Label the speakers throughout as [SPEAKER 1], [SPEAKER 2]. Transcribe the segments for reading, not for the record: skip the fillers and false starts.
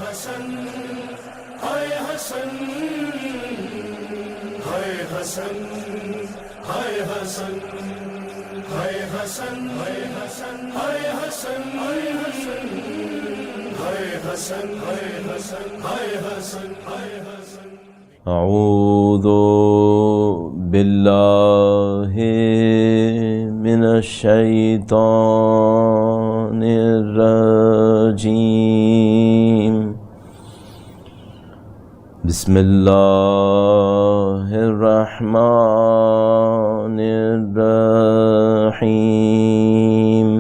[SPEAKER 1] حسن ہائے حسن ہائے حسن ہائے حسن ہائے حسن ہائے حسن ہائے حسن ہائے حسن ہائے حسن ہائے حسن ہائے حسن ہائے حسن
[SPEAKER 2] اعوذ باللہ من الشیطان الرجیم بسم اللہ الرحمن الرحیم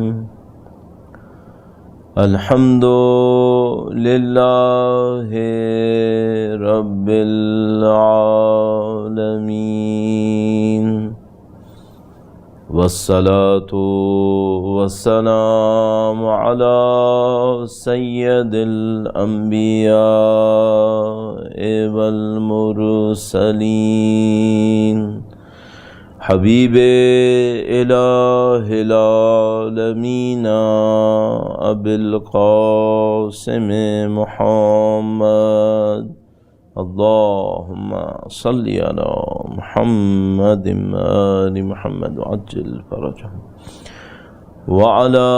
[SPEAKER 2] الحمد للہ رب العالمین والصلاة والسلام على سید الانبیاء والمرسلین حبیب الہ العالمین ابی القاسم محمد اللہم صلی علی محمد آل محمد وعجل فرجهم وعلى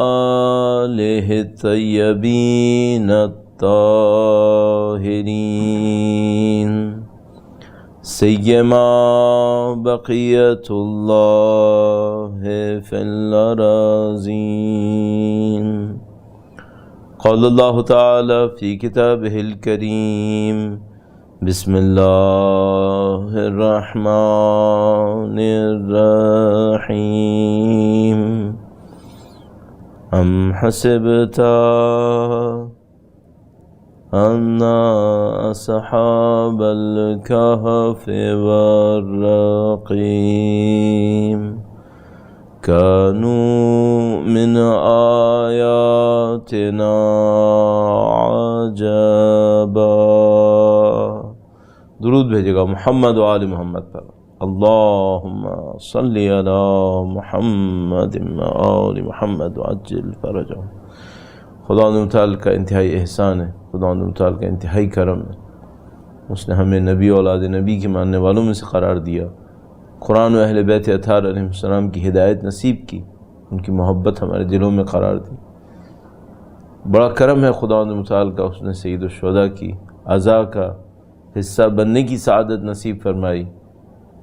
[SPEAKER 2] آلہ الطیبین الطاہرین سیما بقیت اللہ فی الارضین قال اللہ تعالی فی کتابہ الکریم بسم اللہ الرحمن الرحیم ام حسبت ان اصحاب الکہف والرقیم كانوا من آیاتنا عجبا. درود بھیجے گا محمد و آل محمد پر. اللہم صلی علی محمد و آل محمد وعجل فرجهم. خدا متعال کا انتہائی احسان ہے، خدا متعال کا انتہائی کرم ہے. اس نے ہمیں نبی اولاد نبی کے ماننے والوں میں سے قرار دیا، قرآن و اہل بیت اطہار علیہ السلام کی ہدایت نصیب کی، ان کی محبت ہمارے دلوں میں قرار دی. بڑا کرم ہے خدا متعال کا، اس نے سید الشہداء کی عزا کا حصہ بننے کی سعادت نصیب فرمائی.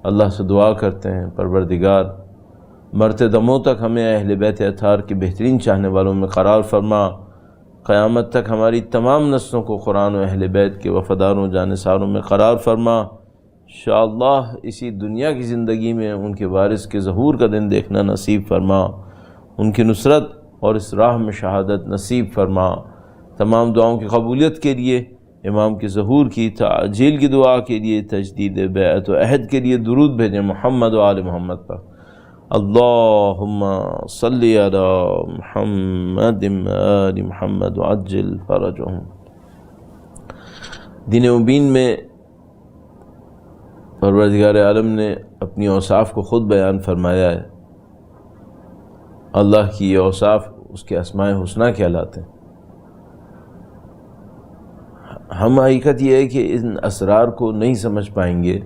[SPEAKER 2] اللہ سے دعا کرتے ہیں پروردگار مرتے دموں تک ہمیں اہل بیت اطہار کے بہترین چاہنے والوں میں قرار فرما. قیامت تک ہماری تمام نسلوں کو قرآن و اہل بیت کے وفاداروں جانثاروں میں قرار فرما. انشاءاللہ اسی دنیا کی زندگی میں ان کے وارث کے ظہور کا دن دیکھنا نصیب فرما، ان کی نصرت اور اس راہ میں شہادت نصیب فرما. تمام دعاؤں کی قبولیت کے لیے، امام کے ظہور کی تعجیل کی دعا کے لیے، تجدید بیعت و عہد کے لیے درود بھیجیں محمد و آل محمد پر. اللہم صلی علی محمد آل محمد وعجل فرجهم. دین مبین میں پروردگار عالم نے اپنی اوصاف کو خود بیان فرمایا ہے. اللہ کی یہ اوصاف اس کے اسماء حسنہ کہلاتے ہیں. ہم حقیقت یہ ہے کہ ان اسرار کو نہیں سمجھ پائیں گے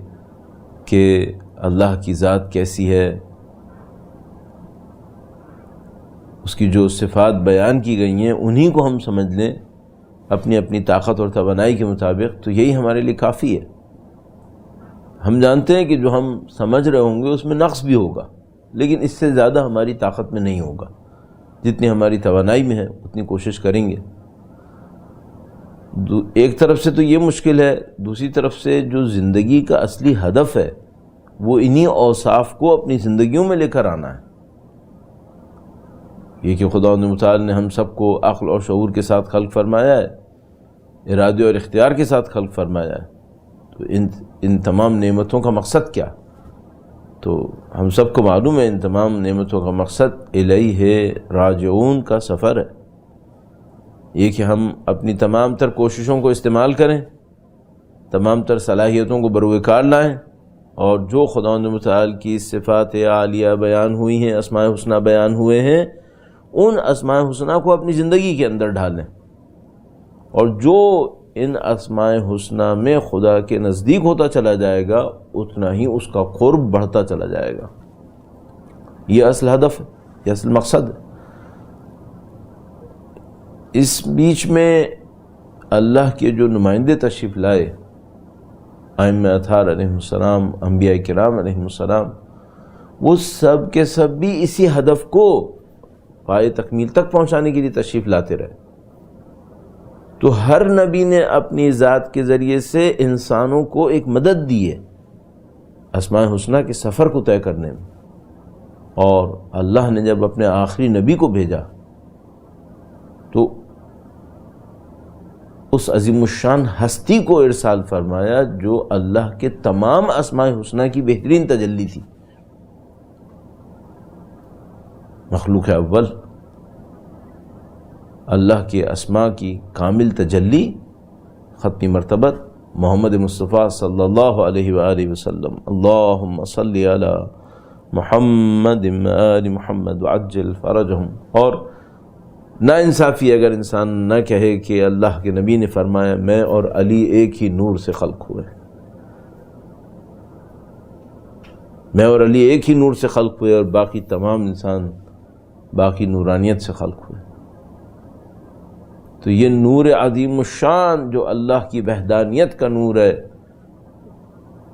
[SPEAKER 2] کہ اللہ کی ذات کیسی ہے، اس کی جو صفات بیان کی گئی ہیں انہی کو ہم سمجھ لیں اپنی اپنی طاقت اور توانائی کے مطابق، تو یہی ہمارے لیے کافی ہے. ہم جانتے ہیں کہ جو ہم سمجھ رہے ہوں گے اس میں نقص بھی ہوگا، لیکن اس سے زیادہ ہماری طاقت میں نہیں ہوگا. جتنی ہماری توانائی میں ہے اتنی کوشش کریں گے. ایک طرف سے تو یہ مشکل ہے، دوسری طرف سے جو زندگی کا اصلی ہدف ہے وہ انہی اوصاف کو اپنی زندگیوں میں لے کر آنا ہے. یہ کہ خدا متعال نے ہم سب کو عقل اور شعور کے ساتھ خلق فرمایا ہے، ارادے اور اختیار کے ساتھ خلق فرمایا ہے. تو ان تمام نعمتوں کا مقصد کیا؟ تو ہم سب کو معلوم ہے ان تمام نعمتوں کا مقصد الیہ راجعون کا سفر ہے. یہ کہ ہم اپنی تمام تر کوششوں کو استعمال کریں، تمام تر صلاحیتوں کو بروئے کار لائیں، اور جو خدا متعال کی صفات عالیہ بیان ہوئی ہیں، اسماء حسنہ بیان ہوئے ہیں، ان اسماء حسنہ کو اپنی زندگی کے اندر ڈھالیں. اور جو ان اسماء حسنہ میں خدا کے نزدیک ہوتا چلا جائے گا اتنا ہی اس کا قرب بڑھتا چلا جائے گا۔ یہ اصل ہدف ہے، یہ اصل مقصد ہے۔ اس بیچ میں اللہ کے جو نمائندے تشریف لائے، ائمہ اطہار علیہ السلام، انبیاء کرام علیہ السلام، وہ سب کے سب بھی اسی ہدف کو پائے تکمیل تک پہنچانے کے لیے تشریف لاتے رہے۔ تو ہر نبی نے اپنی ذات کے ذریعے سے انسانوں کو ایک مدد دی ہے اسماء حسنہ کے سفر کو طے کرنے میں، اور اللہ نے جب اپنے آخری نبی کو بھیجا تو اس عظیم الشان ہستی کو ارسال فرمایا جو اللہ کے تمام اسماء حسنہ کی بہترین تجلی تھی، مخلوق اول، اللہ کے اسماء کی کامل تجلی، ختمی مرتبت محمد مصطفیٰ صلی اللہ علیہ وآلہ وسلم۔ اللہم صلی علی محمد آل محمد وعجل فرجہم۔ اور نا انصافی اگر انسان نہ کہے کہ اللہ کے نبی نے فرمایا میں اور علی ایک ہی نور سے خلق ہوئے، میں اور علی ایک ہی نور سے خلق ہوئے اور باقی تمام انسان باقی نورانیت سے خلق ہوئے، تو یہ نور عظیم الشان جو اللہ کی وحدانیت کا نور ہے،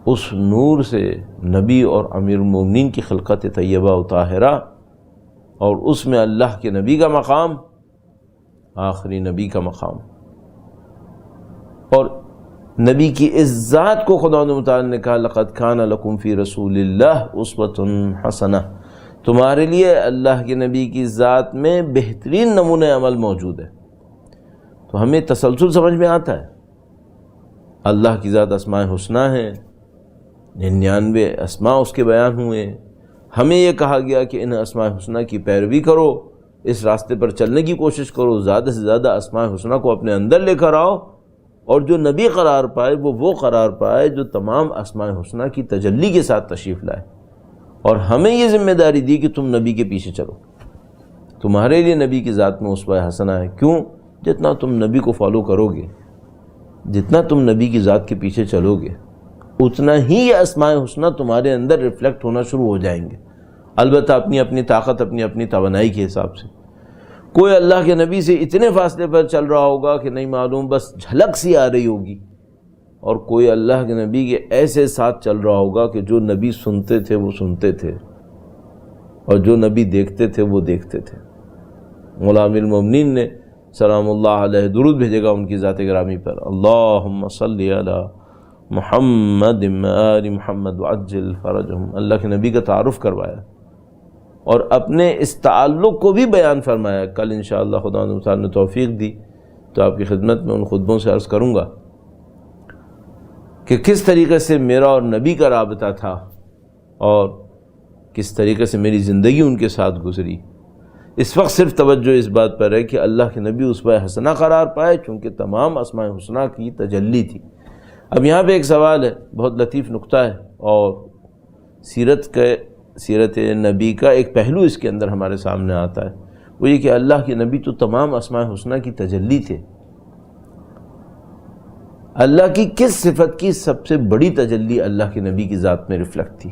[SPEAKER 2] اس نور سے نبی اور امیر المومنین کی خلقت طیبہ و طاہرہ، اور اس میں اللہ کے نبی کا مقام، آخری نبی کا مقام، اور نبی کی اس ذات کو خدا متعال نے کہا لقد کان لکم فی رسول اللہ اسوۃ حسنہ، تمہارے لیے اللہ کے نبی کی ذات میں بہترین نمونہ عمل موجود ہے۔ تو ہمیں تسلسل سمجھ میں آتا ہے، اللہ کی ذات اسماء حسنہ ہیں، 99 اسماء اس کے بیان ہوئے، ہمیں یہ کہا گیا کہ ان اسماء حسنہ کی پیروی کرو، اس راستے پر چلنے کی کوشش کرو، زیادہ سے زیادہ اسماء حسنہ کو اپنے اندر لے کر آؤ، اور جو نبی قرار پائے وہ قرار پائے جو تمام اسماء حسنہ کی تجلی کے ساتھ تشریف لائے، اور ہمیں یہ ذمہ داری دی کہ تم نبی کے پیچھے چلو، تمہارے لیے نبی کی ذات میں اسوہ حسنہ ہے۔ کیوں؟ جتنا تم نبی کو فالو کرو گے، جتنا تم نبی کی ذات کے پیچھے چلو گے، اتنا ہی یہ اسماء حسنہ تمہارے اندر ریفلیکٹ ہونا شروع ہو جائیں گے، البتہ اپنی اپنی طاقت، اپنی اپنی توانائی کے حساب سے۔ کوئی اللہ کے نبی سے اتنے فاصلے پر چل رہا ہوگا کہ نہیں معلوم، بس جھلک سی آ رہی ہوگی، اور کوئی اللہ کے نبی کے ایسے ساتھ چل رہا ہوگا کہ جو نبی سنتے تھے وہ سنتے تھے، اور جو نبی دیکھتے تھے وہ دیکھتے تھے۔ مولا امیر المومنین نے سلام اللہ علیہ درود بھیجے گا ان کی ذات گرامی پر، اللہم صلی علی محمد آل محمد وعجل فرجہم، اللہ کے نبی کا تعارف کروایا اور اپنے اس تعلق کو بھی بیان فرمایا۔ کل انشاءاللہ خدا نے توفیق دی تو آپ کی خدمت میں ان خطبوں سے عرض کروں گا کہ کس طریقے سے میرا اور نبی کا رابطہ تھا اور کس طریقے سے میری زندگی ان کے ساتھ گزری۔ اس وقت صرف توجہ اس بات پر ہے کہ اللہ کے نبی اسوہ حسنہ قرار پائے، چونکہ تمام اسماء حسنہ کی تجلی تھی۔ اب یہاں پہ ایک سوال ہے، بہت لطیف نکتہ ہے، اور سیرت نبی کا ایک پہلو اس کے اندر ہمارے سامنے آتا ہے، وہ یہ کہ اللہ کے نبی تو تمام اسماء حسنہ کی تجلی تھے۔ اللہ کی کس صفت کی سب سے بڑی تجلی اللہ کے نبی کی ذات میں ریفلیکٹ تھی؟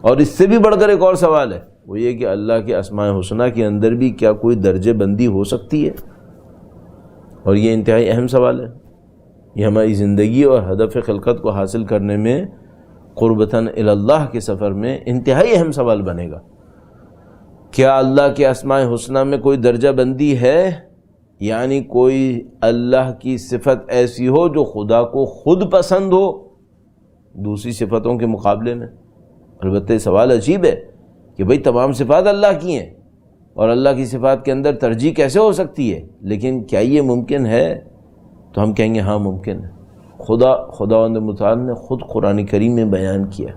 [SPEAKER 2] اور اس سے بھی بڑھ کر ایک اور سوال ہے، وہ یہ کہ اللہ کے اسماء حسنہ کے اندر بھی کیا کوئی درجہ بندی ہو سکتی ہے؟ اور یہ انتہائی اہم سوال ہے، یہ ہماری زندگی اور ہدف خلقت کو حاصل کرنے میں قربتاً اللہ کے سفر میں انتہائی اہم سوال بنے گا۔ کیا اللہ کے اسماء حسنہ میں کوئی درجہ بندی ہے؟ یعنی کوئی اللہ کی صفت ایسی ہو جو خدا کو خود پسند ہو دوسری صفتوں کے مقابلے میں؟ البتہ یہ سوال عجیب ہے کہ بھئی تمام صفات اللہ کی ہیں اور اللہ کی صفات کے اندر ترجیح کیسے ہو سکتی ہے؟ لیکن کیا یہ ممکن ہے؟ تو ہم کہیں گے ہاں ممکن ہے۔ خداوند متعال نے خود قرآن کریم میں بیان کیا،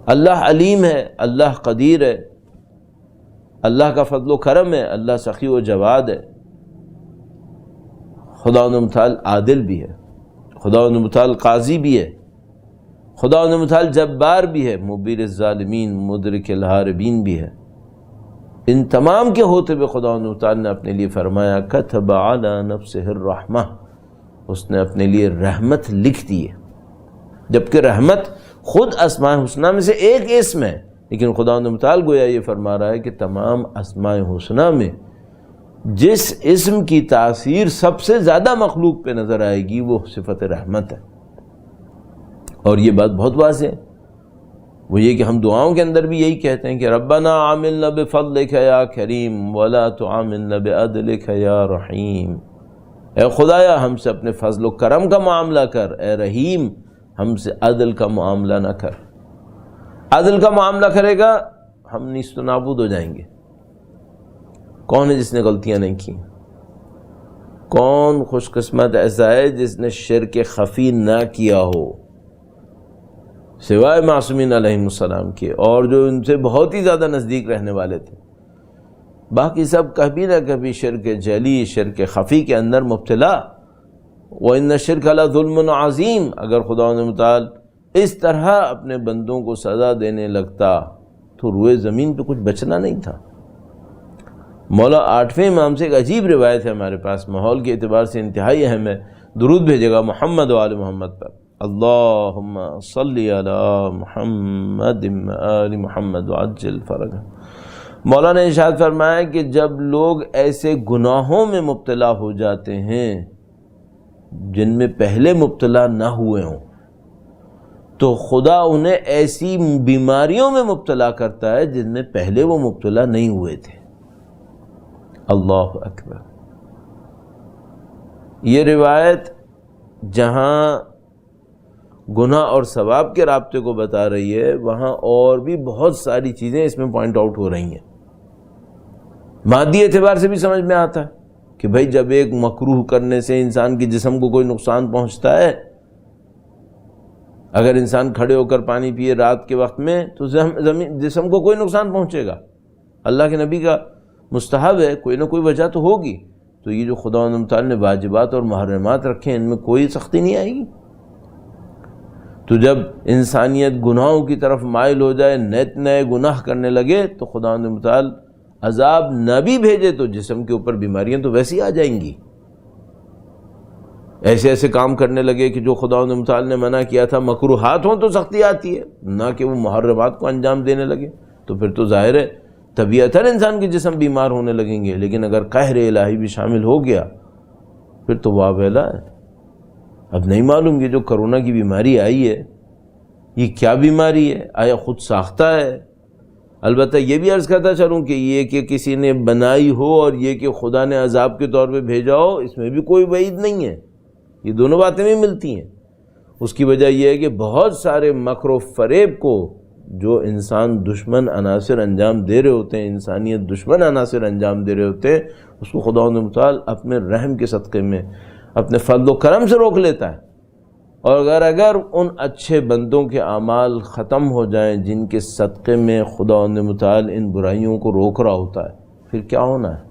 [SPEAKER 2] اللہ علیم ہے، اللہ قدیر ہے، اللہ کا فضل و کرم ہے، اللہ سخی و جواد ہے، خداوند متعال عادل بھی ہے، خداوند متعال قاضی بھی ہے، خداوند متعال جبار بھی ہے، مبیر الظالمین مدرک الہاربین بھی ہے۔ ان تمام کے ہوتے ہوئے خداوند تعالیٰ نے اپنے لیے فرمایا کتب علی نفسہ الرحمہ، اس نے اپنے لیے رحمت لکھ دی ہے، جبکہ رحمت خود اسماء حسنہ میں سے ایک اسم ہے، لیکن خداوند تعالیٰ گویا یہ فرما رہا ہے کہ تمام اسماء حسنہ میں جس اسم کی تاثیر سب سے زیادہ مخلوق پہ نظر آئے گی وہ صفت رحمت ہے۔ اور یہ بات بہت واضح ہے، وہ یہ کہ ہم دعاؤں کے اندر بھی یہی کہتے ہیں کہ ربنا عاملنا بفضلک یا کریم ولا تعاملنا بعدلک یا رحیم، اے خدایا ہم سے اپنے فضل و کرم کا معاملہ کر، اے رحیم ہم سے عدل کا معاملہ نہ کر۔ عدل کا معاملہ کرے گا ہم نیست و نابود ہو جائیں گے۔ کون ہے جس نے غلطیاں نہیں کی؟ کون خوش قسمت ایسا ہے جس نے شرک خفی نہ کیا ہو سوائے معصومین علیہ السلام کے، اور جو ان سے بہت ہی زیادہ نزدیک رہنے والے تھے، باقی سب کبھی نہ کبھی شرک جلی، شرک خفی کے اندر مبتلا۔ وَإِنَّ الشِّرْكَ لَظُلْمٌ عَظِيمٌ، اگر خداوند متعال اس طرح اپنے بندوں کو سزا دینے لگتا تو روئے زمین پہ کچھ بچنا نہیں تھا۔ مولا 8ویں امام سے ایک عجیب روایت ہے ہمارے پاس، ماحول کے اعتبار سے انتہائی اہم ہے، درود بھیجے گا محمد و آل محمد پر، اللہم صلی علی محمد آل محمد وعجل فرجہ۔ مولا نے ارشاد فرمایا کہ جب لوگ ایسے گناہوں میں مبتلا ہو جاتے ہیں جن میں پہلے مبتلا نہ ہوئے ہوں تو خدا انہیں ایسی بیماریوں میں مبتلا کرتا ہے جن میں پہلے وہ مبتلا نہیں ہوئے تھے۔ اللہ اکبر۔ یہ روایت جہاں گناہ اور ثواب کے رابطے کو بتا رہی ہے، وہاں اور بھی بہت ساری چیزیں اس میں پوائنٹ آؤٹ ہو رہی ہیں۔ مادی اعتبار سے بھی سمجھ میں آتا ہے کہ بھائی جب ایک مکروہ کرنے سے انسان کے جسم کو کوئی نقصان پہنچتا ہے، اگر انسان کھڑے ہو کر پانی پیے رات کے وقت میں تو جسم کو کوئی نقصان پہنچے گا، اللہ کے نبی کا مستحب ہے، کوئی نہ کوئی وجہ تو ہوگی۔ تو یہ جو خداوند تعالیٰ نے واجبات اور محرمات رکھے ہیں ان میں کوئی سختی نہیں آئے گی۔ تو جب انسانیت گناہوں کی طرف مائل ہو جائے، نئے گناہ کرنے لگے، تو خداوند تعالیٰ عذاب نہ بھی بھیجے تو جسم کے اوپر بیماریاں تو ویسی آ جائیں گی۔ ایسے کام کرنے لگے کہ جو خداوند تعالیٰ نے منع کیا تھا، مکروہات ہوں تو سختی آتی ہے، نہ کہ وہ محرمات کو انجام دینے لگے، تو پھر تو ظاہر ہے طبیعتاً انسان کے جسم بیمار ہونے لگیں گے۔ لیکن اگر قہر الہی بھی شامل ہو گیا پھر تو واویلا ہے۔ اب نہیں معلوم یہ جو کرونا کی بیماری آئی ہے یہ کیا بیماری ہے، آیا خود ساختہ ہے؟ البتہ یہ بھی عرض کرتا چلوں کہ یہ کہ کسی نے بنائی ہو اور یہ کہ خدا نے عذاب کے طور پہ بھیجا ہو، اس میں بھی کوئی وعید نہیں ہے، یہ دونوں باتیں بھی ملتی ہیں۔ اس کی وجہ یہ ہے کہ بہت سارے مکر و فریب کو جو انسان دشمن عناصر انجام دے رہے ہوتے ہیں، انسانیت دشمن عناصر انجام دے رہے ہوتے ہیں، اس کو خداوند تعالیٰ اپنے رحم کے صدقے میں اپنے فضل و کرم سے روک لیتا ہے۔ اور اگر ان اچھے بندوں کے اعمال ختم ہو جائیں جن کے صدقے میں خداوند تعالیٰ ان برائیوں کو روک رہا ہوتا ہے، پھر کیا ہونا ہے؟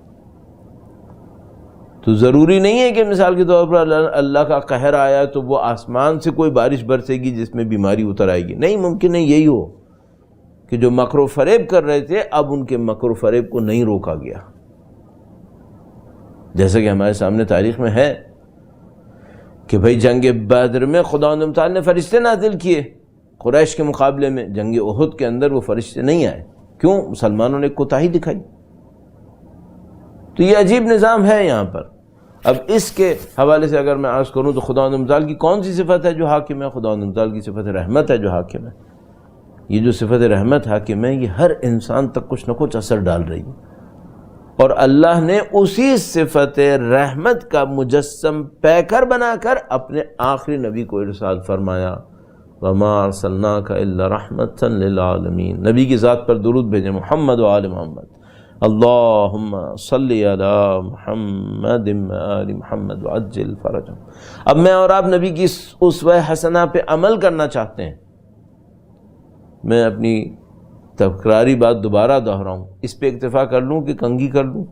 [SPEAKER 2] تو ضروری نہیں ہے کہ مثال کے طور پر اللہ کا قہر آیا تو وہ آسمان سے کوئی بارش برسے گی جس میں بیماری اتر آئے گی، نہیں، ممکن ہے یہی ہو کہ جو مکر و فریب کر رہے تھے اب ان کے مکر و فریب کو نہیں روکا گیا، جیسا کہ ہمارے سامنے تاریخ میں ہے کہ بھئی جنگ بدر میں خداوند تعالیٰ نے فرشتے نازل کیے، قریش کے مقابلے میں جنگ احد کے اندر وہ فرشتے نہیں آئے، کیوں؟ مسلمانوں نے کوتاہی دکھائی۔ تو یہ عجیب نظام ہے یہاں پر۔ اب اس کے حوالے سے اگر میں عرض کروں تو خداوند تعالیٰ کی کون سی صفت ہے جو حاکم ہے؟ خداوند تعالیٰ کی صفت رحمت ہے جو حاکم ہے۔ یہ جو صفت رحمت حاکم ہے یہ ہر انسان تک کچھ نہ کچھ اثر ڈال رہی ہے، اور اللہ نے اسی صفت رحمت کا مجسم پیکر بنا کر اپنے آخری نبی کو ارسال فرمایا، وَمَا أَرْسَلْنَاكَ إِلَّا رَحْمَةً لِّلْعَالَمِينَ۔ نبی کی ذات پر درود بھیجیں محمد و آل محمد، اللہم صلی علی محمد آل محمد وعجل فرجہ۔ اب میں اور آپ نبی کی اسوہ حسنہ پہ عمل کرنا چاہتے ہیں۔ میں اپنی تکراری بات دوبارہ دہراؤں، اس پہ اکتفا کر لوں کہ کنگھی کر لوں،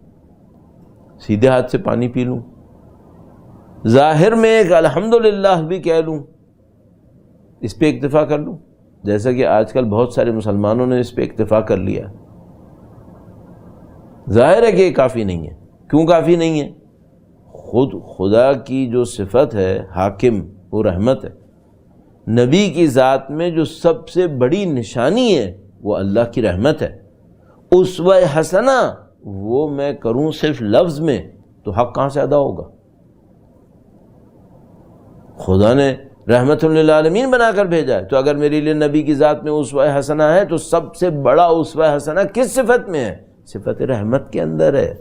[SPEAKER 2] سیدھے ہاتھ سے پانی پی لوں، ظاہر میں ایک الحمدللہ بھی کہہ لوں، اس پہ اکتفا کر لوں، جیسا کہ آج کل بہت سارے مسلمانوں نے اس پہ اکتفا کر لیا۔ ظاہر ہے کہ یہ کافی نہیں ہے. کیوں کافی نہیں ہے؟ خود خدا کی جو صفت ہے حاکم، وہ رحمت ہے. نبی کی ذات میں جو سب سے بڑی نشانی ہے وہ اللہ کی رحمت ہے. اسوہ حسنہ وہ میں کروں صرف لفظ میں تو حق کہاں سے ادا ہوگا؟ خدا نے رحمت للعالمین بنا کر بھیجا ہے، تو اگر میرے لیے نبی کی ذات میں اسوہ حسنہ ہے تو سب سے بڑا اسوہ حسنہ کس صفت میں ہے؟ صفت رحمت کے اندر ہے.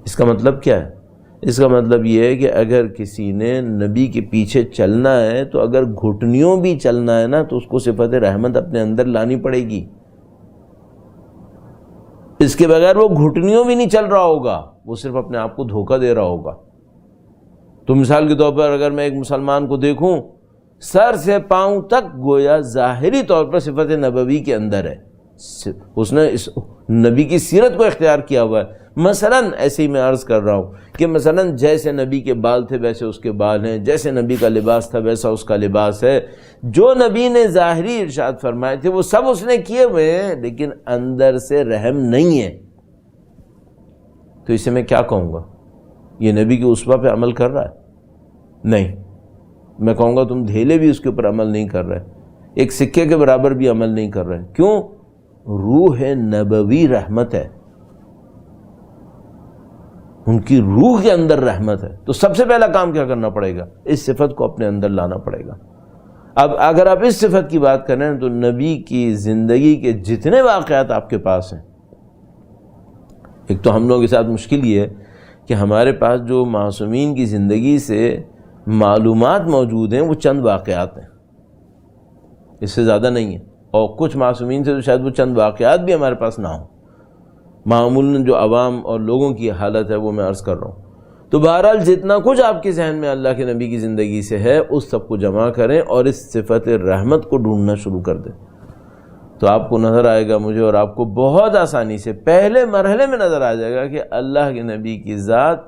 [SPEAKER 2] اس کا مطلب کیا ہے؟ اس کا مطلب یہ ہے کہ اگر کسی نے نبی کے پیچھے چلنا ہے تو اگر گھٹنیوں بھی چلنا ہے نا تو اس کو صفت رحمت اپنے اندر لانی پڑے گی. اس کے بغیر وہ گھٹنیوں بھی نہیں چل رہا ہوگا، وہ صرف اپنے آپ کو دھوکہ دے رہا ہوگا. تو مثال کے طور پر اگر میں ایک مسلمان کو دیکھوں سر سے پاؤں تک گویا ظاہری طور پر صفت نبوی کے اندر ہے، اس نے اس نبی کی سیرت کو اختیار کیا ہوا ہے. مثلا ایسے ہی میں عرض کر رہا ہوں کہ مثلا جیسے نبی کے بال تھے ویسے اس کے بال ہیں، جیسے نبی کا لباس تھا ویسا اس کا لباس ہے. جو نبی نے ظاہری ارشاد فرمائے تھے وہ سب اس نے کیے ہوئے ہیں، لیکن اندر سے رحم نہیں ہے. تو اسے میں کیا کہوں گا؟ یہ نبی کی اسوہ پہ عمل کر رہا ہے؟ نہیں. میں کہوں گا تم دھیلے بھی اس کے اوپر عمل نہیں کر رہے، ایک سکے کے برابر بھی عمل نہیں کر رہے. کیوں؟ روح نبوی رحمت ہے، ان کی روح کے اندر رحمت ہے. تو سب سے پہلا کام کیا کرنا پڑے گا؟ اس صفت کو اپنے اندر لانا پڑے گا. اب اگر آپ اس صفت کی بات کریں تو نبی کی زندگی کے جتنے واقعات آپ کے پاس ہیں، ایک تو ہم لوگوں کے ساتھ مشکل یہ ہے کہ ہمارے پاس جو معصومین کی زندگی سے معلومات موجود ہیں وہ چند واقعات ہیں، اس سے زیادہ نہیں ہے. اور کچھ معصومین سے تو شاید وہ چند واقعات بھی ہمارے پاس نہ ہوں. معمولاً جو عوام اور لوگوں کی حالت ہے وہ میں عرض کر رہا ہوں. تو بہرحال جتنا کچھ آپ کے ذہن میں اللہ کے نبی کی زندگی سے ہے اس سب کو جمع کریں اور اس صفت رحمت کو ڈھونڈنا شروع کر دیں، تو آپ کو نظر آئے گا، مجھے اور آپ کو بہت آسانی سے پہلے مرحلے میں نظر آ جائے گا کہ اللہ کے نبی کی ذات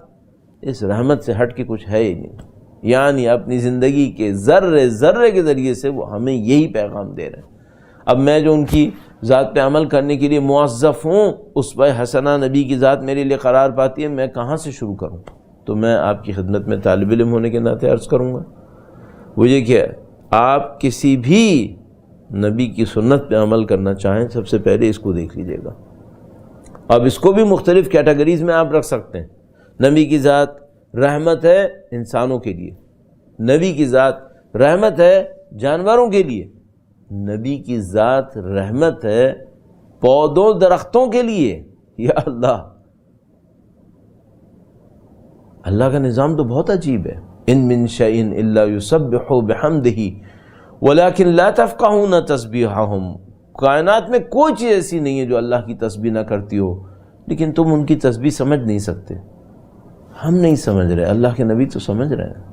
[SPEAKER 2] اس رحمت سے ہٹ کے کچھ ہے ہی نہیں. یعنی اپنی زندگی کے ذرے ذرے کے ذریعے سے وہ ہمیں یہی پیغام دے رہے ہیں. اب میں جو ان کی ذات پہ عمل کرنے کے لیے موظف ہوں، اسوہ حسنہ نبی کی ذات میرے لیے قرار پاتی ہے، میں کہاں سے شروع کروں؟ تو میں آپ کی خدمت میں طالب علم ہونے کے ناطے عرض کروں گا وہ یہ کہ آپ کسی بھی نبی کی سنت پہ عمل کرنا چاہیں سب سے پہلے اس کو دیکھ لیجئے گا. اب اس کو بھی مختلف کیٹیگریز میں آپ رکھ سکتے ہیں. نبی کی ذات رحمت ہے انسانوں کے لیے، نبی کی ذات رحمت ہے جانوروں کے لیے، نبی کی ذات رحمت ہے پودوں درختوں کے لیے. یا اللہ، اللہ کا نظام تو بہت عجیب ہے. ان من شیء الا یسبح بحمدہ ولکن لا تفقہون تسبیحہم. کائنات میں کوئی چیز ایسی نہیں ہے جو اللہ کی تسبیح نہ کرتی ہو، لیکن تم ان کی تسبیح سمجھ نہیں سکتے. ہم نہیں سمجھ رہے، اللہ کے نبی تو سمجھ رہے ہیں.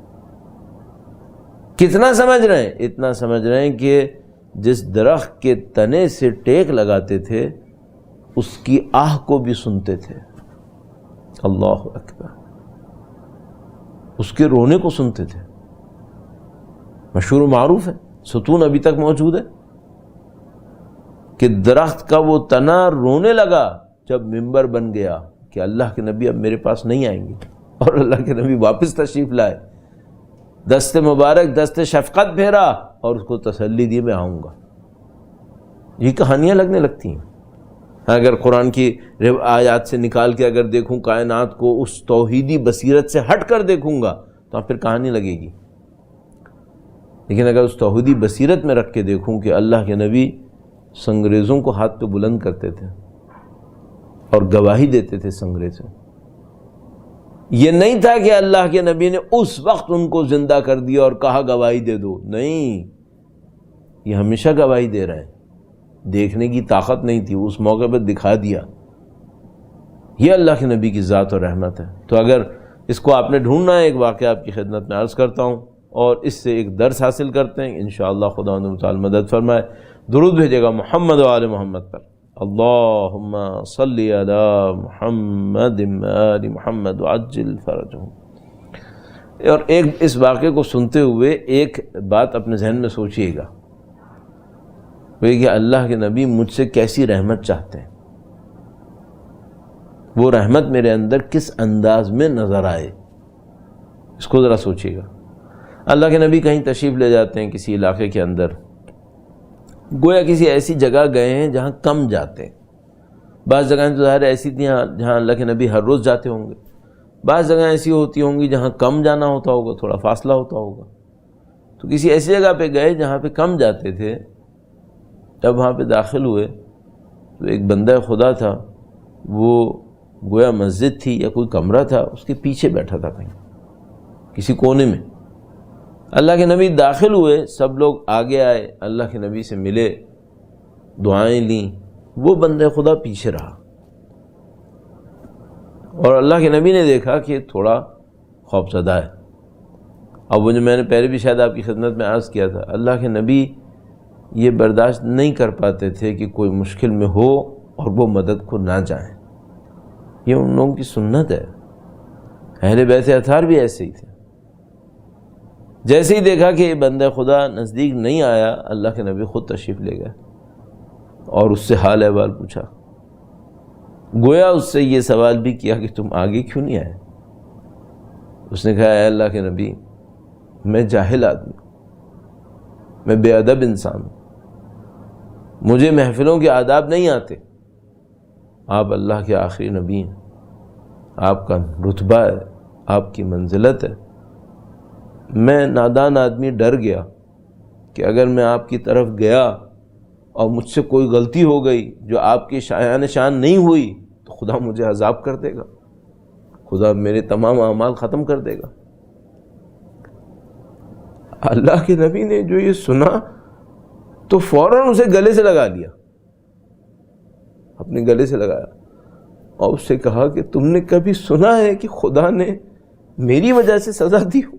[SPEAKER 2] کتنا سمجھ رہے ہیں؟ اتنا سمجھ رہے ہیں کہ جس درخت کے تنے سے ٹیک لگاتے تھے اس کی آہ کو بھی سنتے تھے. اللہ اکبر، اس کے رونے کو سنتے تھے. مشہور و معروف ہے، ستون ابھی تک موجود ہے کہ درخت کا وہ تنا رونے لگا جب منبر بن گیا کہ اللہ کے نبی اب میرے پاس نہیں آئیں گے، اور اللہ کے نبی واپس تشریف لائے، دست مبارک دست شفقت پھیرا اور اس کو تسلی دی میں آؤں گا. یہ کہانیاں لگنے لگتی ہیں. اگر قرآن کی آیات سے نکال کے اگر دیکھوں کائنات کو اس توحیدی بصیرت سے ہٹ کر دیکھوں گا تو پھر کہانی لگے گی. لیکن اگر اس توحیدی بصیرت میں رکھ کے دیکھوں کہ اللہ کے نبی سنگریزوں کو ہاتھ پہ بلند کرتے تھے اور گواہی دیتے تھے سنگریزوں. یہ نہیں تھا کہ اللہ کے نبی نے اس وقت ان کو زندہ کر دیا اور کہا گواہی دے دو، نہیں، یہ ہمیشہ گواہی دے رہے ہیں. دیکھنے کی طاقت نہیں تھی، اس موقع پہ دکھا دیا. یہ اللہ کے نبی کی ذات اور رحمت ہے. تو اگر اس کو آپ نے ڈھونڈنا ہے، ایک واقعہ آپ کی خدمت میں عرض کرتا ہوں اور اس سے ایک درس حاصل کرتے ہیں انشاءاللہ. خدا تعالی مدد فرمائے. درود بھیجے گا محمد و آل محمد پر. اللہم صلی علی محمد آل محمد وعجل فرجہم. اور ایک اس واقعے کو سنتے ہوئے ایک بات اپنے ذہن میں سوچئے گا، وہ کہ اللہ کے نبی مجھ سے کیسی رحمت چاہتے ہیں. وہ رحمت میرے اندر کس انداز میں نظر آئے، اس کو ذرا سوچیے گا۔ اللہ کے نبی کہیں تشریف لے جاتے ہیں کسی علاقے کے اندر، گویا کسی ایسی جگہ گئے ہیں جہاں کم جاتے ہیں۔ بعض جگہیں تو ظاہر ایسی تھیں جہاں اللہ کے نبی ہر روز جاتے ہوں گے، بعض جگہیں ایسی ہوتی ہوں گی جہاں کم جانا ہوتا ہوگا، تھوڑا فاصلہ ہوتا ہوگا۔ تو کسی ایسی جگہ پہ گئے جہاں پہ کم جاتے تھے، جب وہاں پہ داخل ہوئے تو ایک بندہ خدا تھا، وہ گویا مسجد تھی یا کوئی کمرہ تھا، اس کے پیچھے بیٹھا تھا کہیں کسی کونے میں۔ اللہ کے نبی داخل ہوئے، سب لوگ آگے آئے، اللہ کے نبی سے ملے، دعائیں لیں، وہ بندہ خدا پیچھے رہا۔ اور اللہ کے نبی نے دیکھا کہ تھوڑا خوف زدہ ہے۔ اب وہ جو میں نے پہلے بھی شاید آپ کی خدمت میں عرض کیا تھا، اللہ کے نبی یہ برداشت نہیں کر پاتے تھے کہ کوئی مشکل میں ہو اور وہ مدد کو نہ جائیں، یہ ان لوگوں کی سنت ہے۔ اہل بیت اطہار بھی ایسے ہی تھے۔ جیسے ہی دیکھا کہ یہ بندہ خدا نزدیک نہیں آیا، اللہ کے نبی خود تشریف لے گئے اور اس سے حال احوال پوچھا، گویا اس سے یہ سوال بھی کیا کہ تم آگے کیوں نہیں آئے؟ اس نے کہا، اے اللہ کے نبی، میں جاہل آدمی ہوں، میں بے ادب انسان ہوں، مجھے محفلوں کے آداب نہیں آتے، آپ اللہ کے آخری نبی ہیں، آپ کا رتبہ ہے، آپ کی منزلت ہے۔ میں نادان آدمی ڈر گیا کہ اگر میں آپ کی طرف گیا اور مجھ سے کوئی غلطی ہو گئی جو آپ کی شایان شان نہیں ہوئی تو خدا مجھے عذاب کر دے گا، خدا میرے تمام اعمال ختم کر دے گا۔ اللہ کے نبی نے جو یہ سنا تو فوراً اسے گلے سے لگا لیا، اپنے گلے سے لگایا اور اس سے کہا کہ تم نے کبھی سنا ہے کہ خدا نے میری وجہ سے سزا دی ہو؟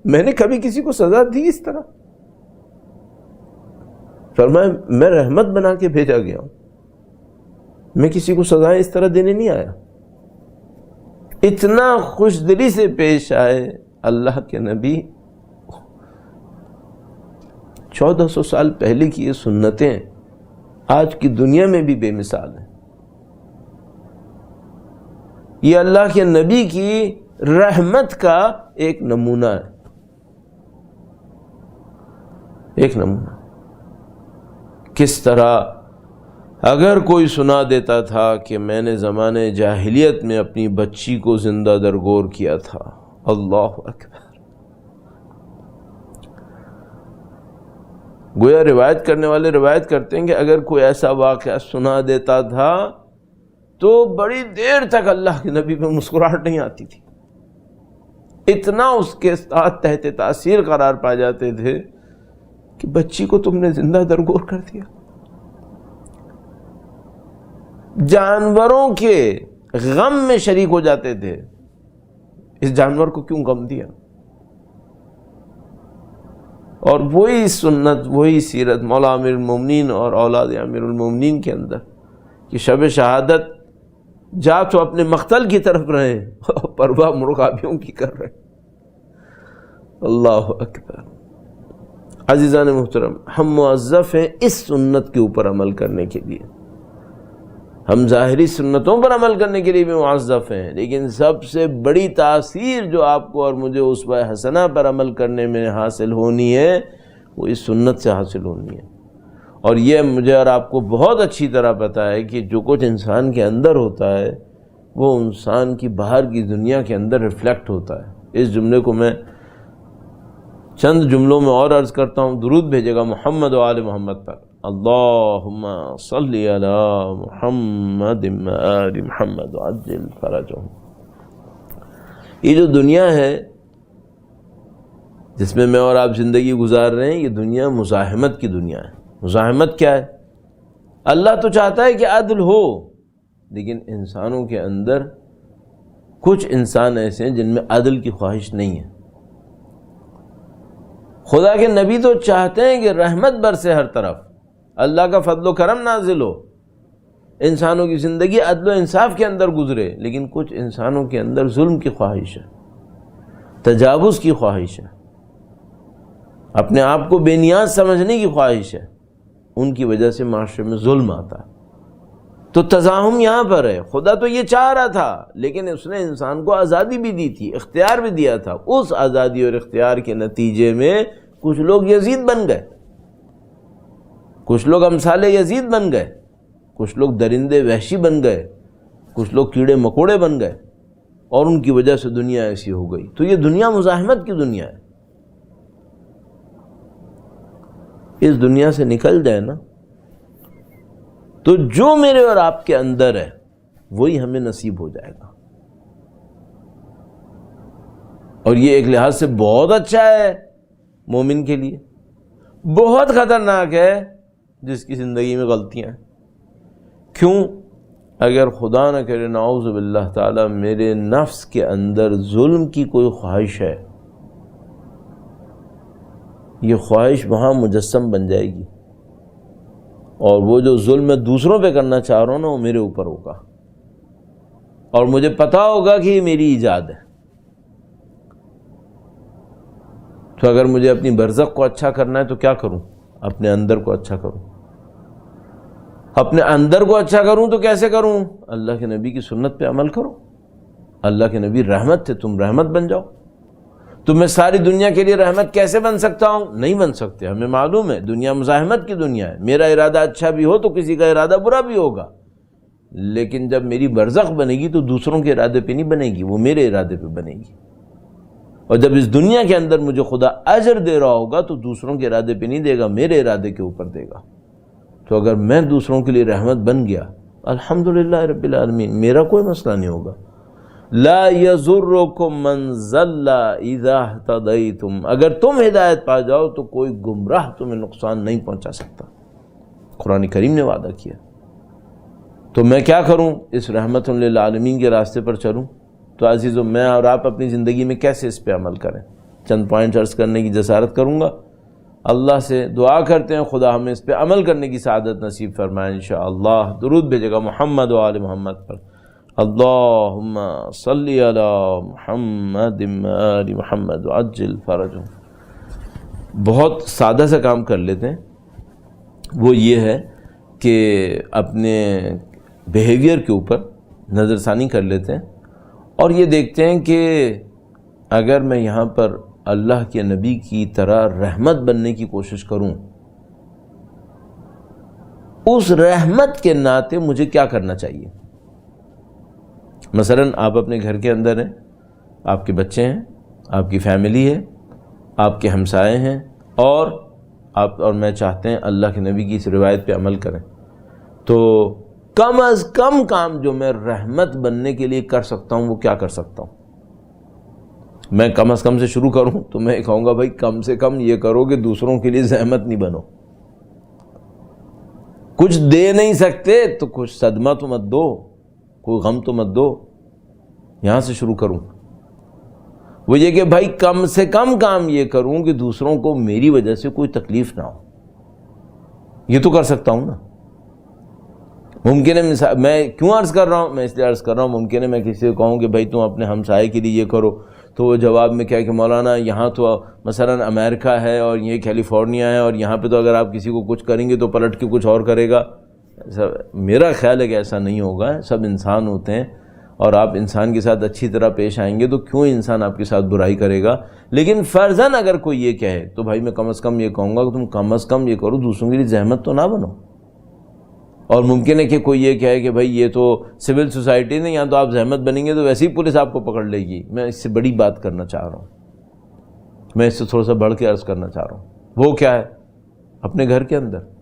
[SPEAKER 2] میں نے کبھی کسی کو سزا دی اس طرح؟ فرمایا، میں رحمت بنا کے بھیجا گیا ہوں، میں کسی کو سزائیں اس طرح دینے نہیں آیا۔ اتنا خوش دلی سے پیش آئے اللہ کے نبی۔ 1400 سال پہلے کی یہ سنتیں آج کی دنیا میں بھی بے مثال ہیں۔ یہ اللہ کے نبی کی رحمت کا ایک نمونہ ہے، ایک نمونہ۔ کس طرح اگر کوئی سنا دیتا تھا کہ میں نے زمانے جاہلیت میں اپنی بچی کو زندہ درگور کیا تھا، اللہ اکبر، گویا روایت کرنے والے روایت کرتے ہیں کہ اگر کوئی ایسا واقعہ سنا دیتا تھا تو بڑی دیر تک اللہ کے نبی پہ مسکراہٹ نہیں آتی تھی، اتنا اس کے ساتھ تحت تاثیر قرار پا جاتے تھے کہ بچی کو تم نے زندہ درگور کر دیا۔ جانوروں کے غم میں شریک ہو جاتے تھے، اس جانور کو کیوں غم دیا؟ اور وہی سنت، وہی سیرت مولا امیر المومنین اور اولاد امیر المومنین کے اندر کہ شب شہادت جا تو اپنے مقتل کی طرف رہے اور پرواہ مرغابیوں کی کر رہے۔ اللہ اکبر۔ عزیزان محترم، ہم موظف ہیں اس سنت کے اوپر عمل کرنے کے لیے، ہم ظاہری سنتوں پر عمل کرنے کے لیے بھی موظف ہیں، لیکن سب سے بڑی تاثیر جو آپ کو اور مجھے اسوہ حسنہ پر عمل کرنے میں حاصل ہونی ہے وہ اس سنت سے حاصل ہونی ہے۔ اور یہ مجھے اور آپ کو بہت اچھی طرح پتہ ہے کہ جو کچھ انسان کے اندر ہوتا ہے وہ انسان کی باہر کی دنیا کے اندر ریفلیکٹ ہوتا ہے۔ اس جملے کو میں چند جملوں میں اور عرض کرتا ہوں، درود بھیجے گا محمد و آل محمد پر، اللہم صلی علی محمد و آل محمد وعجل فرجہم۔ یہ جو دنیا ہے جس میں میں اور آپ زندگی گزار رہے ہیں، یہ دنیا مزاحمت کی دنیا ہے۔ مزاحمت کیا ہے؟ اللہ تو چاہتا ہے کہ عدل ہو، لیکن انسانوں کے اندر کچھ انسان ایسے ہیں جن میں عدل کی خواہش نہیں ہے۔ خدا کے نبی تو چاہتے ہیں کہ رحمت برسے ہر طرف، اللہ کا فضل و کرم نازل ہو، انسانوں کی زندگی عدل و انصاف کے اندر گزرے، لیکن کچھ انسانوں کے اندر ظلم کی خواہش ہے، تجاوز کی خواہش ہے، اپنے آپ کو بے نیاز سمجھنے کی خواہش ہے، ان کی وجہ سے معاشرے میں ظلم آتا ہے۔ تو تزاحم یہاں پر ہے. خدا تو یہ چاہ رہا تھا لیکن اس نے انسان کو آزادی بھی دی تھی، اختیار بھی دیا تھا. اس آزادی اور اختیار کے نتیجے میں کچھ لوگ یزید بن گئے، کچھ لوگ امثال یزید بن گئے، کچھ لوگ درندے وحشی بن گئے، کچھ لوگ کیڑے مکوڑے بن گئے، اور ان کی وجہ سے دنیا ایسی ہو گئی. تو یہ دنیا مزاحمت کی دنیا ہے. اس دنیا سے نکل جائے نا تو جو میرے اور آپ کے اندر ہے وہی ہمیں نصیب ہو جائے گا. اور یہ ایک لحاظ سے بہت اچھا ہے مومن کے لیے. بہت خطرناک ہے جس کی زندگی میں غلطیاں ہیں. کیوں؟ اگر خدا نہ کرے نعوذ باللہ تعالی میرے نفس کے اندر ظلم کی کوئی خواہش ہے، یہ خواہش وہاں مجسم بن جائے گی، اور وہ جو ظلم میں دوسروں پہ کرنا چاہ رہا ہوں نا وہ میرے اوپر ہوگا، اور مجھے پتا ہوگا کہ یہ میری ایجاد ہے. تو اگر مجھے اپنی برزخ کو اچھا کرنا ہے تو کیا کروں؟ اپنے اندر کو اچھا کروں. اپنے اندر کو اچھا کروں تو کیسے کروں؟ اللہ کے نبی کی سنت پہ عمل کرو. اللہ کے نبی رحمت تھے، تم رحمت بن جاؤ. تو میں ساری دنیا کے لیے رحمت کیسے بن سکتا ہوں؟ نہیں بن سکتے. ہمیں معلوم ہے دنیا مزاحمت کی دنیا ہے. میرا ارادہ اچھا بھی ہو تو کسی کا ارادہ برا بھی ہوگا، لیکن جب میری برزخ بنے گی تو دوسروں کے ارادے پہ نہیں بنے گی، وہ میرے ارادے پہ بنے گی. اور جب اس دنیا کے اندر مجھے خدا اجر دے رہا ہوگا تو دوسروں کے ارادے پہ نہیں دے گا، میرے ارادے کے اوپر دے گا. تو اگر میں دوسروں کے لیے رحمت بن گیا الحمدللہ رب العالمین، میرا کوئی مسئلہ نہیں ہوگا. لا یضرکم من ضل اذا اہتدیتم، اگر تم ہدایت پا جاؤ تو کوئی گمراہ تمہیں نقصان نہیں پہنچا سکتا. قرآن کریم نے وعدہ کیا. تو میں کیا کروں؟ اس رحمت للعالمین کے راستے پر چلوں. تو عزیزو میں اور آپ اپنی زندگی میں کیسے اس پہ عمل کریں؟ چند پوائنٹس عرض کرنے کی جسارت کروں گا. اللہ سے دعا کرتے ہیں خدا ہمیں اس پہ عمل کرنے کی سعادت نصیب فرمائے انشاءاللہ. درود بھیجے گا محمد و آل محمد پر. اللہم صلی علی محمد و آل محمد وعجل فرجہم. بہت سادہ سا کام کر لیتے ہیں، وہ یہ ہے کہ اپنے بیہیویئر کے اوپر نظر ثانی کر لیتے ہیں اور یہ دیکھتے ہیں کہ اگر میں یہاں پر اللہ کے نبی کی طرح رحمت بننے کی کوشش کروں، اس رحمت کے ناطے مجھے کیا کرنا چاہیے. مثلا آپ اپنے گھر کے اندر ہیں، آپ کے بچے ہیں، آپ کی فیملی ہے، آپ کے ہمسائے ہیں، اور آپ اور میں چاہتے ہیں اللہ کے نبی کی اس روایت پہ عمل کریں. تو کم از کم کام جو میں رحمت بننے کے لیے کر سکتا ہوں وہ کیا کر سکتا ہوں؟ میں کم از کم سے شروع کروں تو میں کہوں گا بھائی کم سے کم یہ کرو کہ دوسروں کے لیے زحمت نہیں بنو. کچھ دے نہیں سکتے تو کچھ صدمہ تو مت دو، کوئی غم تو مت دو. یہاں سے شروع کروں. وہ یہ کہ بھائی کم سے کم کام یہ کروں کہ دوسروں کو میری وجہ سے کوئی تکلیف نہ ہو. یہ تو کر سکتا ہوں نا. ممکن ہے میں کیوں عرض کر رہا ہوں؟ میں اس لیے عرض کر رہا ہوں ممکن ہے میں کسی کو کہوں کہ بھائی تم اپنے ہمسائے کے لیے یہ کرو، تو وہ جواب میں کیا کہ مولانا یہاں تو مثلا امریکہ ہے اور یہ کیلیفورنیا ہے اور یہاں پہ تو اگر آپ کسی کو کچھ کریں گے تو پلٹ کے کچھ اور کرے گا. میرا خیال ہے کہ ایسا نہیں ہوگا. سب انسان ہوتے ہیں اور آپ انسان کے ساتھ اچھی طرح پیش آئیں گے تو کیوں انسان آپ کے ساتھ برائی کرے گا. لیکن فرضاً اگر کوئی یہ کہے تو بھائی میں کم از کم یہ کہوں گا کہ تم کم از کم یہ کرو، دوسروں کے لیے زحمت تو نہ بنو. اور ممکن ہے کہ کوئی یہ کہے کہ بھائی یہ تو سول سوسائٹی نہیں، یہاں تو آپ زحمت بنیں گے تو ویسے ہی پولیس آپ کو پکڑ لے گی. میں اس سے بڑی بات کرنا چاہ رہا ہوں، میں اس سے تھوڑا سا بڑھ کے عرض کرنا چاہ رہا ہوں. وہ کیا ہے؟ اپنے گھر کے اندر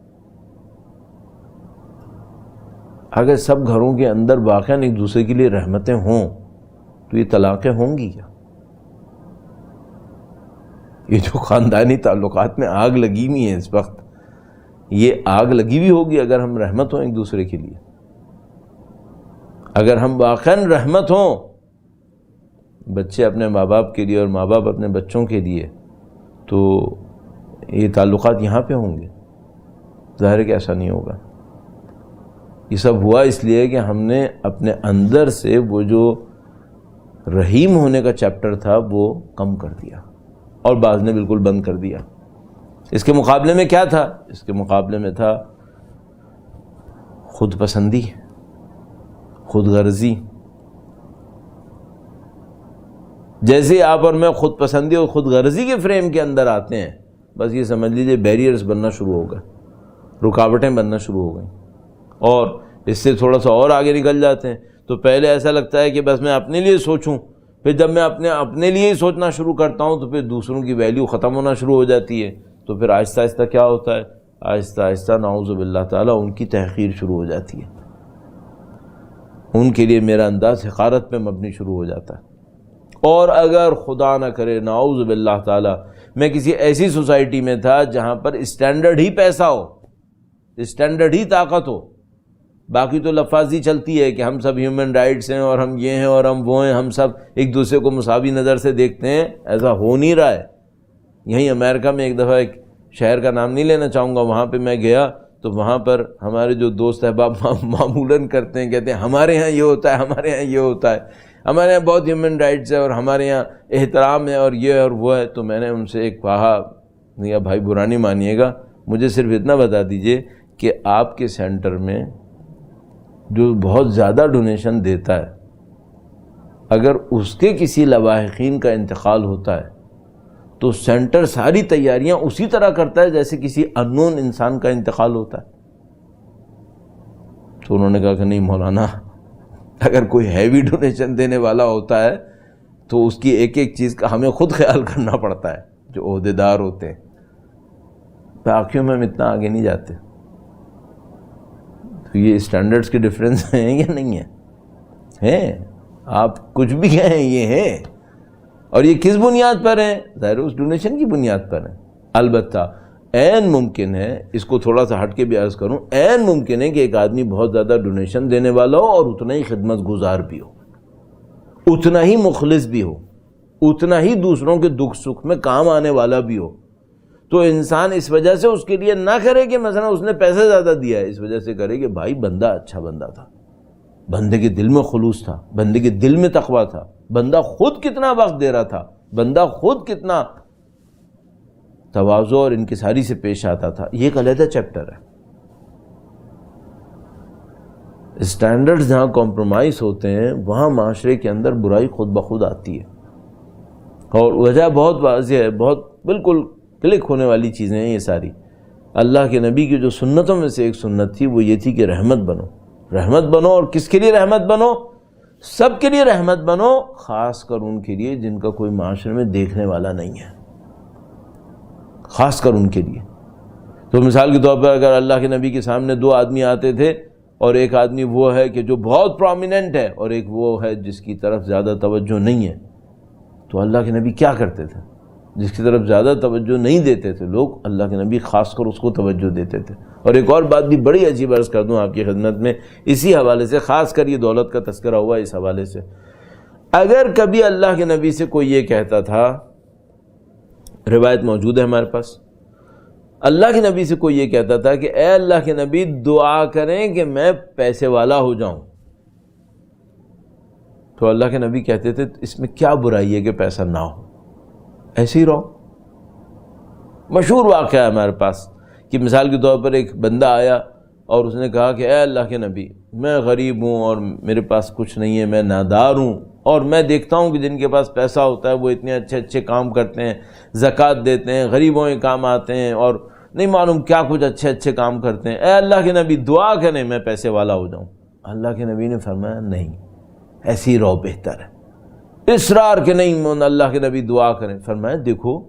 [SPEAKER 2] اگر سب گھروں کے اندر واقعاً ایک دوسرے کے لیے رحمتیں ہوں تو یہ طلاقیں ہوں گی کیا؟ یہ جو خاندانی تعلقات میں آگ لگی ہوئی ہے اس وقت، یہ آگ لگی ہوئی ہوگی اگر ہم رحمت ہوں ایک دوسرے کے لیے. اگر ہم واقعاً رحمت ہوں، بچے اپنے ماں باپ کے لیے اور ماں باپ اپنے بچوں کے لیے، تو یہ تعلقات یہاں پہ ہوں گے. ظاہر ہے کہ ایسا نہیں ہوگا. یہ سب ہوا اس لیے کہ ہم نے اپنے اندر سے وہ جو رحیم ہونے کا چیپٹر تھا وہ کم کر دیا اور بعض نے بالکل بند کر دیا. اس کے مقابلے میں کیا تھا؟ اس کے مقابلے میں تھا خود پسندی. خود غرضی. جیسے آپ اور میں خود پسندی اور خود غرضی کے فریم کے اندر آتے ہیں، بس یہ سمجھ لیجئے بیریئرز بننا شروع ہو گئے، رکاوٹیں بننا شروع ہو گئیں، اور اس سے تھوڑا سا اور آگے نکل جاتے ہیں. تو پہلے ایسا لگتا ہے کہ بس میں اپنے لیے سوچوں، پھر جب میں اپنے لیے ہی سوچنا شروع کرتا ہوں تو پھر دوسروں کی ویلیو ختم ہونا شروع ہو جاتی ہے. تو پھر آہستہ آہستہ کیا ہوتا ہے، آہستہ آہستہ نعوذ باللہ تعالیٰ ان کی تحقیر شروع ہو جاتی ہے. ان کے لیے میرا انداز حقارت پہ مبنی شروع ہو جاتا ہے. اور اگر خدا نہ کرے نعوذ باللہ تعالیٰ میں کسی ایسی سوسائٹی میں تھا جہاں پر اسٹینڈرڈ ہی پیسہ ہو، اسٹینڈرڈ ہی طاقت ہو، باقی تو لفاظی چلتی ہے کہ ہم سب ہیومن رائٹس ہیں اور ہم یہ ہیں اور ہم وہ ہیں، ہم سب ایک دوسرے کو مساوی نظر سے دیکھتے ہیں، ایسا ہو نہیں رہا ہے. یہیں امریکہ میں ایک دفعہ ایک شہر کا نام نہیں لینا چاہوں گا، وہاں پہ میں گیا تو وہاں پر ہمارے جو دوست احباب معمولاً کرتے ہیں، کہتے ہیں ہمارے ہاں یہ ہوتا ہے، ہمارے ہاں یہ ہوتا ہے، ہمارے یہاں بہت ہیومن رائٹس ہے اور ہمارے یہاں احترام ہے اور یہ اور وہ ہے. تو میں نے ان سے ایک کہا، نہیں بھائی برا نہیں مانیے گا، مجھے صرف اتنا بتا دیجئے کہ آپ کے سینٹر میں جو بہت زیادہ ڈونیشن دیتا ہے، اگر اس کے کسی لواحقین کا انتقال ہوتا ہے تو سینٹر ساری تیاریاں اسی طرح کرتا ہے جیسے کسی اننون انسان کا انتقال ہوتا ہے. تو انہوں نے کہا کہ نہیں مولانا، اگر کوئی ہیوی ڈونیشن دینے والا ہوتا ہے تو اس کی ایک ایک چیز کا ہمیں خود خیال کرنا پڑتا ہے جو عہدیدار ہوتے ہیں. باقیوں میں ہم اتنا آگے نہیں جاتے. تو یہ اسٹینڈرڈز کے ڈفرینس ہیں یا نہیں ہیں؟ آپ کچھ بھی کہیں یہ ہیں. اور یہ کس بنیاد پر ہیں؟ ظاہر اس ڈونیشن کی بنیاد پر ہیں. البتہ عین ممکن ہے، اس کو تھوڑا سا ہٹ کے بھی عرض کروں، عین ممکن ہے کہ ایک آدمی بہت زیادہ ڈونیشن دینے والا ہو اور اتنا ہی خدمت گزار بھی ہو، اتنا ہی مخلص بھی ہو، اتنا ہی دوسروں کے دکھ سکھ میں کام آنے والا بھی ہو. تو انسان اس وجہ سے اس کے لیے نہ کرے کہ مثلا اس نے پیسے زیادہ دیا ہے، اس وجہ سے کرے کہ بھائی بندہ اچھا بندہ تھا، بندے کے دل میں خلوص تھا، بندے کے دل میں تقویٰ تھا، بندہ خود کتنا وقت دے رہا تھا، بندہ خود کتنا تواضع اور انکساری سے پیش آتا تھا. یہ ایک علیحدہ چیپٹر ہے. اسٹینڈرڈز جہاں کمپرومائز ہوتے ہیں وہاں معاشرے کے اندر برائی خود بخود آتی ہے. اور وجہ بہت واضح ہے، بہت بالکل کلک ہونے والی چیزیں ہیں یہ ساری. اللہ کے نبی کی جو سنتوں میں سے ایک سنت تھی وہ یہ تھی کہ رحمت بنو، رحمت بنو. اور کس کے لیے رحمت بنو؟ سب کے لیے رحمت بنو، خاص کر ان کے لیے جن کا کوئی معاشرے میں دیکھنے والا نہیں ہے، خاص کر ان کے لیے. تو مثال کے طور پر اگر اللہ کے نبی کے سامنے دو آدمی آتے تھے اور ایک آدمی وہ ہے کہ جو بہت پرومیننٹ ہے اور ایک وہ ہے جس کی طرف زیادہ توجہ نہیں ہے، تو اللہ کے نبی کیا کرتے تھے؟ جس کی طرف زیادہ توجہ نہیں دیتے تھے لوگ، اللہ کے نبی خاص کر اس کو توجہ دیتے تھے. اور ایک اور بات بھی بڑی عجیب عرض کر دوں آپ کی خدمت میں اسی حوالے سے، خاص کر یہ دولت کا تذکرہ ہوا اس حوالے سے. اگر کبھی اللہ کے نبی سے کوئی یہ کہتا تھا، روایت موجود ہے ہمارے پاس، اللہ کے نبی سے کوئی یہ کہتا تھا کہ اے اللہ کے نبی دعا کریں کہ میں پیسے والا ہو جاؤں، تو اللہ کے نبی کہتے تھے اس میں کیا برائی ہے کہ پیسہ نہ ہو، ایسے ہی رہو. مشہور واقعہ ہے ہمارے پاس کہ مثال کے طور پر ایک بندہ آیا اور اس نے کہا کہ اے اللہ کے نبی میں غریب ہوں اور میرے پاس کچھ نہیں ہے، میں نادار ہوں، اور میں دیکھتا ہوں کہ جن کے پاس پیسہ ہوتا ہے وہ اتنے اچھے اچھے کام کرتے ہیں، زکوٰۃ دیتے ہیں، غریبوں کے کام آتے ہیں، اور نہیں معلوم کیا کچھ اچھے اچھے کام کرتے ہیں. اے اللہ کے نبی دعا کریں میں پیسے والا ہو جاؤں. اللہ کے نبی نے فرمایا نہیں، ایسے ہی رہو بہتر ہے. اصرار کہ نہیں اللہ کے نبی دعا کریں. فرمایا دیکھو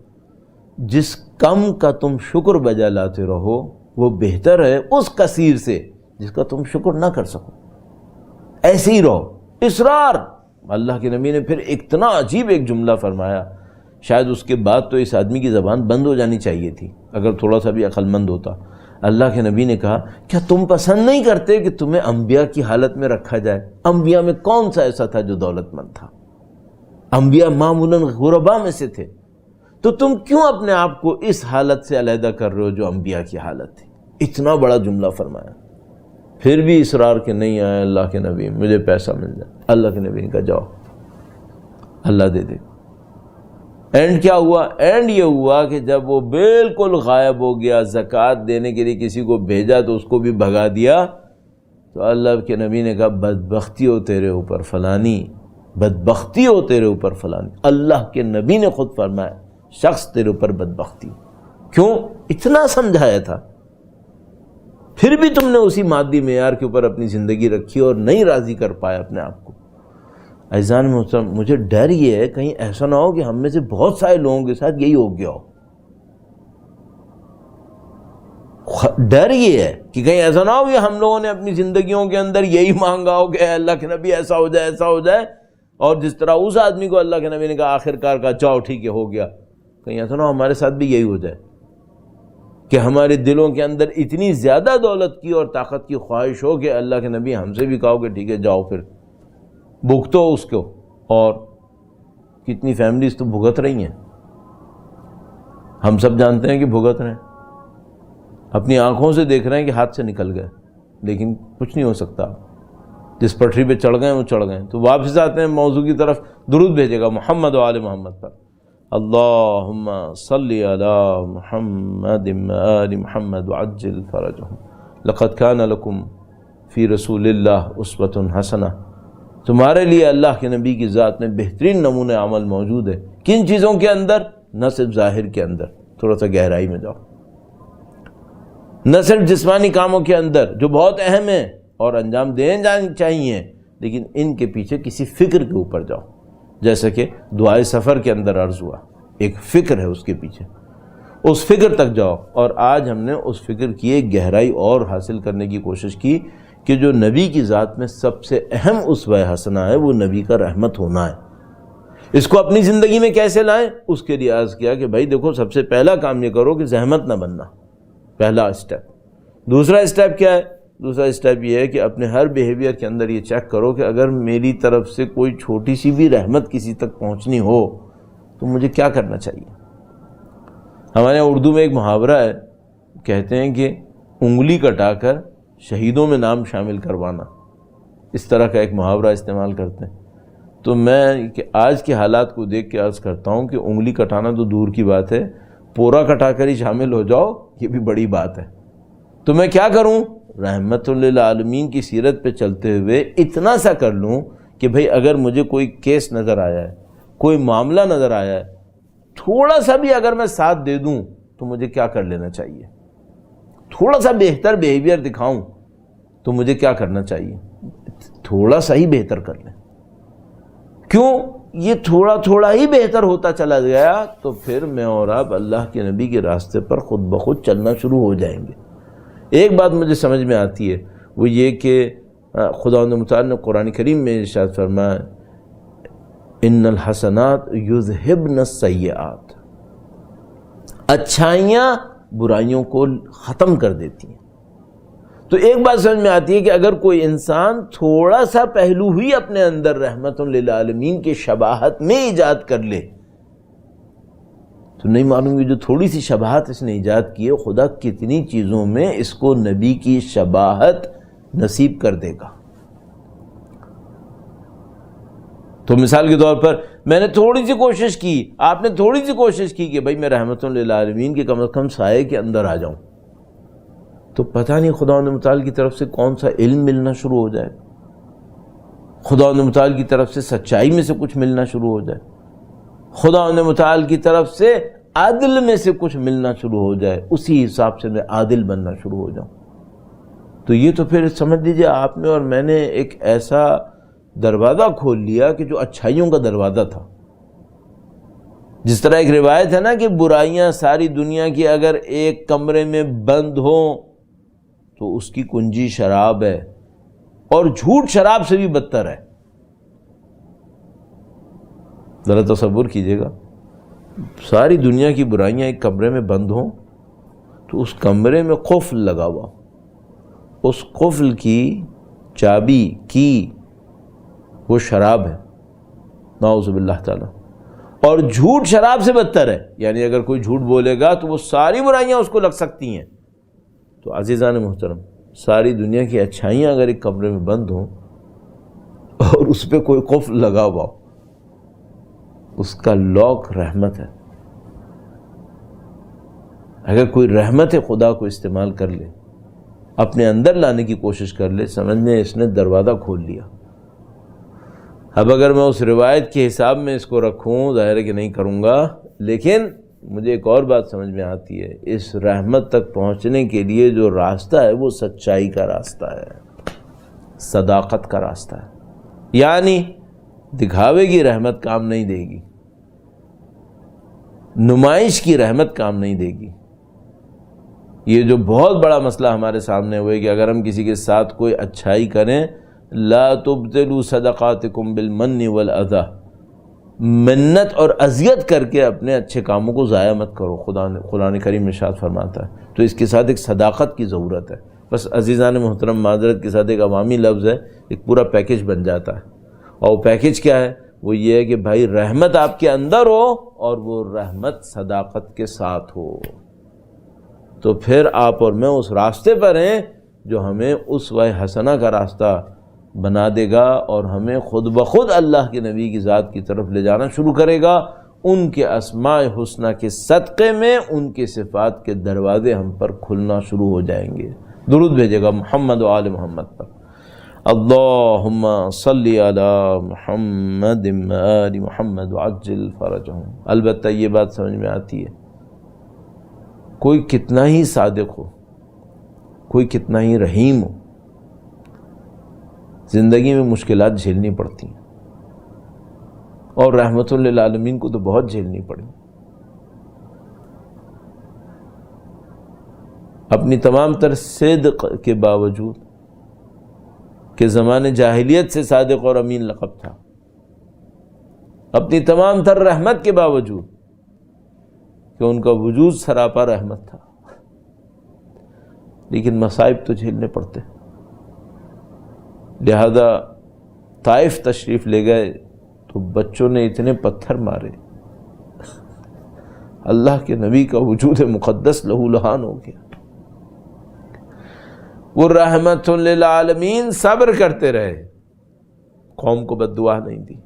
[SPEAKER 2] جس کم کا تم شکر بجا لاتے رہو وہ بہتر ہے اس کثیر سے جس کا تم شکر نہ کر سکو. ایسے ہی رہو، اصرار. اللہ کے نبی نے پھر اتنا عجیب ایک جملہ فرمایا، شاید اس کے بعد تو اس آدمی کی زبان بند ہو جانی چاہیے تھی اگر تھوڑا سا بھی عقل مند ہوتا. اللہ کے نبی نے کہا کیا تم پسند نہیں کرتے کہ تمہیں انبیاء کی حالت میں رکھا جائے؟ انبیاء میں کون سا ایسا تھا جو دولت مند تھا؟ انبیاء معمولاً غرباء میں سے تھے. تو تم کیوں اپنے آپ کو اس حالت سے علیحدہ کر رہے ہو جو انبیاء کی حالت تھی؟ اتنا بڑا جملہ فرمایا. پھر بھی اصرار کہ نہیں آئے اللہ کے نبی مجھے پیسہ مل جائے. اللہ کے نبی نے کہا جاؤ اللہ دے دے. اینڈ کیا ہوا؟ اینڈ یہ ہوا کہ جب وہ بالکل غائب ہو گیا، زکوٰۃ دینے کے لیے کسی کو بھیجا تو اس کو بھی بھگا دیا. تو اللہ کے نبی نے کہا بدبختی ہو تیرے اوپر فلانی، بدبختی ہو تیرے اوپر فلانی۔ اللہ کے نبی نے خود فرمایا شخص تیرے اوپر بدبختی۔ کیوں؟ اتنا سمجھایا تھا، پھر بھی تم نے اسی مادی معیار کے اوپر اپنی زندگی رکھی اور نہیں راضی کر پائے اپنے آپ کو۔ عزیزان محترم، مجھے ڈر یہ ہے کہیں ایسا نہ ہو کہ ہم میں سے بہت سارے لوگوں کے ساتھ یہی ہو گیا ہو۔ ڈر یہ ہے کہ کہیں ایسا نہ ہو کہ ہم لوگوں نے اپنی زندگیوں کے اندر یہی مانگا ہو کہ اللہ کے نبی ایسا ہو جائے ایسا ہو جائے، اور جس طرح اس آدمی کو اللہ کے نبی نے کہا آخر کار کہا چاؤ ٹھیک ہے ہو گیا، کہیں ایسا نہ ہو ہمارے ساتھ بھی یہی ہو جائے کہ ہمارے دلوں کے اندر اتنی زیادہ دولت کی اور طاقت کی خواہش ہو کہ اللہ کے نبی ہم سے بھی کہو کہ ٹھیک ہے جاؤ پھر بھگتو اس کو۔ اور کتنی فیملیز تو بھگت رہی ہیں، ہم سب جانتے ہیں کہ بھگت رہے ہیں، اپنی آنکھوں سے دیکھ رہے ہیں کہ ہاتھ سے نکل گئے، لیکن کچھ نہیں ہو سکتا، جس پٹری پہ چڑھ گئے وہ چڑھ گئے۔ تو واپس آتے ہیں موضوع کی طرف، درود بھیجے گا محمد و آل محمد پر، اللہم صلی علی محمد و آل محمد وعجل فرجہم، لقد کان لکم فی رسول اللہ اسوۃ حسنہ، تمہارے لیے اللہ کے نبی کی ذات میں بہترین نمونہ عمل موجود ہے۔ کن چیزوں کے اندر؟ نہ صرف ظاہر کے اندر، تھوڑا سا گہرائی میں جاؤ، نہ صرف جسمانی کاموں کے اندر جو بہت اہم ہیں اور انجام دینے جانے چاہیے، لیکن ان کے پیچھے کسی فکر کے اوپر جاؤ، جیسا کہ دعائے سفر کے اندر عرض ہوا، ایک فکر ہے اس کے پیچھے، اس فکر تک جاؤ۔ اور آج ہم نے اس فکر کی ایک گہرائی اور حاصل کرنے کی کوشش کی کہ جو نبی کی ذات میں سب سے اہم اسوہ حسنہ ہے وہ نبی کا رحمت ہونا ہے۔ اس کو اپنی زندگی میں کیسے لائیں؟ اس کے لیے عرض کیا کہ بھائی دیکھو، سب سے پہلا کام یہ کرو کہ زحمت نہ بننا، پہلا اسٹیپ۔ دوسرا اسٹیپ کیا ہے؟ دوسرا اسٹیپ یہ ہے کہ اپنے ہر بیہیویئر کے اندر یہ چیک کرو کہ اگر میری طرف سے کوئی چھوٹی سی بھی رحمت کسی تک پہنچنی ہو تو مجھے کیا کرنا چاہیے۔ ہمارے یہاں اردو میں ایک محاورہ ہے، کہتے ہیں کہ انگلی کٹا کر شہیدوں میں نام شامل کروانا، اس طرح کا ایک محاورہ استعمال کرتے ہیں۔ تو میں کہ آج کے حالات کو دیکھ کے عرض کرتا ہوں کہ انگلی کٹانا تو دور کی بات ہے، پورا کٹا کر ہی شامل ہو جاؤ، یہ بھی بڑی بات ہے۔ تو میں کیا کروں؟ رحمت للعالمین کی سیرت پہ چلتے ہوئے اتنا سا کر لوں کہ بھئی اگر مجھے کوئی کیس نظر آیا ہے، کوئی معاملہ نظر آیا ہے، تھوڑا سا بھی اگر میں ساتھ دے دوں تو مجھے کیا کر لینا چاہیے، تھوڑا سا بہتر بیہیویئر دکھاؤں تو مجھے کیا کرنا چاہیے، تھوڑا سا ہی بہتر کر لیں۔ کیوں؟ یہ تھوڑا تھوڑا ہی بہتر ہوتا چلا گیا تو پھر میں اور آپ اللہ کے نبی کے راستے پر خود بخود چلنا شروع ہو جائیں گے۔ ایک بات مجھے سمجھ میں آتی ہے، وہ یہ کہ خداوند متعال نے قرآن کریم میں ارشاد فرمایا ان الحسنات یذہبن السیئات، اچھائیاں برائیوں کو ختم کر دیتی ہیں۔ تو ایک بات سمجھ میں آتی ہے کہ اگر کوئی انسان تھوڑا سا پہلو ہی اپنے اندر رحمت للعالمین کے شباہت میں ایجاد کر لے تو نہیں معلوم کہ جو تھوڑی سی شباہت اس نے ایجاد کی ہے خدا کتنی چیزوں میں اس کو نبی کی شباہت نصیب کر دے گا۔ تو مثال کے طور پر میں نے تھوڑی سی کوشش کی، آپ نے تھوڑی سی کوشش کی کہ بھائی میں رحمت للعالمین کے کم از کم سائے کے اندر آ جاؤں، تو پتہ نہیں خداوند متعال کی طرف سے کون سا علم ملنا شروع ہو جائے، خداوند متعال کی طرف سے سچائی میں سے کچھ ملنا شروع ہو جائے، خداوند متعال کی طرف سے عدل میں سے کچھ ملنا شروع ہو جائے، اسی حساب سے میں عادل بننا شروع ہو جاؤں۔ تو یہ تو پھر سمجھ لیجیے آپ نے اور میں نے ایک ایسا دروازہ کھول لیا کہ جو اچھائیوں کا دروازہ تھا۔ جس طرح ایک روایت ہے نا کہ برائیاں ساری دنیا کی اگر ایک کمرے میں بند ہوں تو اس کی کنجی شراب ہے، اور جھوٹ شراب سے بھی بدتر ہے۔ ذرا تصور کیجئے گا، ساری دنیا کی برائیاں ایک کمرے میں بند ہوں تو اس کمرے میں قفل لگا ہوا، اس قفل کی چابی کی وہ شراب ہے، نعوذ باللہ تعالی، اور جھوٹ شراب سے بدتر ہے۔ یعنی اگر کوئی جھوٹ بولے گا تو وہ ساری برائیاں اس کو لگ سکتی ہیں۔ تو عزیزان محترم، ساری دنیا کی اچھائیاں اگر ایک کمرے میں بند ہوں اور اس پہ کوئی قفل لگا ہوا ہو، اس کا لاک رحمت ہے۔ اگر کوئی رحمت خدا کو استعمال کر لے اپنے اندر لانے کی کوشش کر لے، سمجھنے اس نے دروازہ کھول لیا۔ اب اگر میں اس روایت کے حساب میں اس کو رکھوں، ظاہر ہے کہ نہیں کروں گا، لیکن مجھے ایک اور بات سمجھ میں آتی ہے، اس رحمت تک پہنچنے کے لیے جو راستہ ہے وہ سچائی کا راستہ ہے، صداقت کا راستہ ہے۔ یعنی دکھاوے کی رحمت کام نہیں دے گی، نمائش کی رحمت کام نہیں دے گی۔ یہ جو بہت بڑا مسئلہ ہمارے سامنے ہوئے کہ اگر ہم کسی کے ساتھ کوئی اچھائی کریں، لا تبطلوا صدقاتکم بالمن والاذی، منت اور اذیت کر کے اپنے اچھے کاموں کو ضائع مت کرو، قرآن کریم ارشاد فرماتا ہے۔ تو اس کے ساتھ ایک صداقت کی ضرورت ہے۔ بس عزیزان محترم، معذرت کے ساتھ ایک عوامی لفظ ہے، ایک پورا پیکج بن جاتا ہے، اور وہ پیکج کیا ہے؟ وہ یہ ہے کہ بھائی رحمت آپ کے اندر ہو اور وہ رحمت صداقت کے ساتھ ہو، تو پھر آپ اور میں اس راستے پر ہیں جو ہمیں اسوہ حسنہ کا راستہ بنا دے گا اور ہمیں خود بخود اللہ کے نبی کی ذات کی طرف لے جانا شروع کرے گا۔ ان کے اسماء حسنہ کے صدقے میں ان کے صفات کے دروازے ہم پر کھلنا شروع ہو جائیں گے۔ درود بھیجے گا محمد و آل محمد پر۔ اللہم صلی علی محمد و آل محمد وعجل فرجہم۔ البتہ یہ بات سمجھ میں آتی ہے، کوئی کتنا ہی صادق ہو، کوئی کتنا ہی رحیم ہو، زندگی میں مشکلات جھیلنی پڑتی ہیں، اور رحمت للعالمین کو تو بہت جھیلنی پڑی۔ اپنی تمام تر صدق کے باوجود کہ زمانے جاہلیت سے صادق اور امین لقب تھا، اپنی تمام تر رحمت کے باوجود کہ ان کا وجود سراپا رحمت تھا، لیکن مصائب تو جھیلنے پڑتے۔ لہذا طائف تشریف لے گئے تو بچوں نے اتنے پتھر مارے، اللہ کے نبی کا وجود مقدس لہو لہان ہو گیا۔ وہ رحمت للعالمین صبر کرتے رہے، قوم کو بد دعا نہیں دی،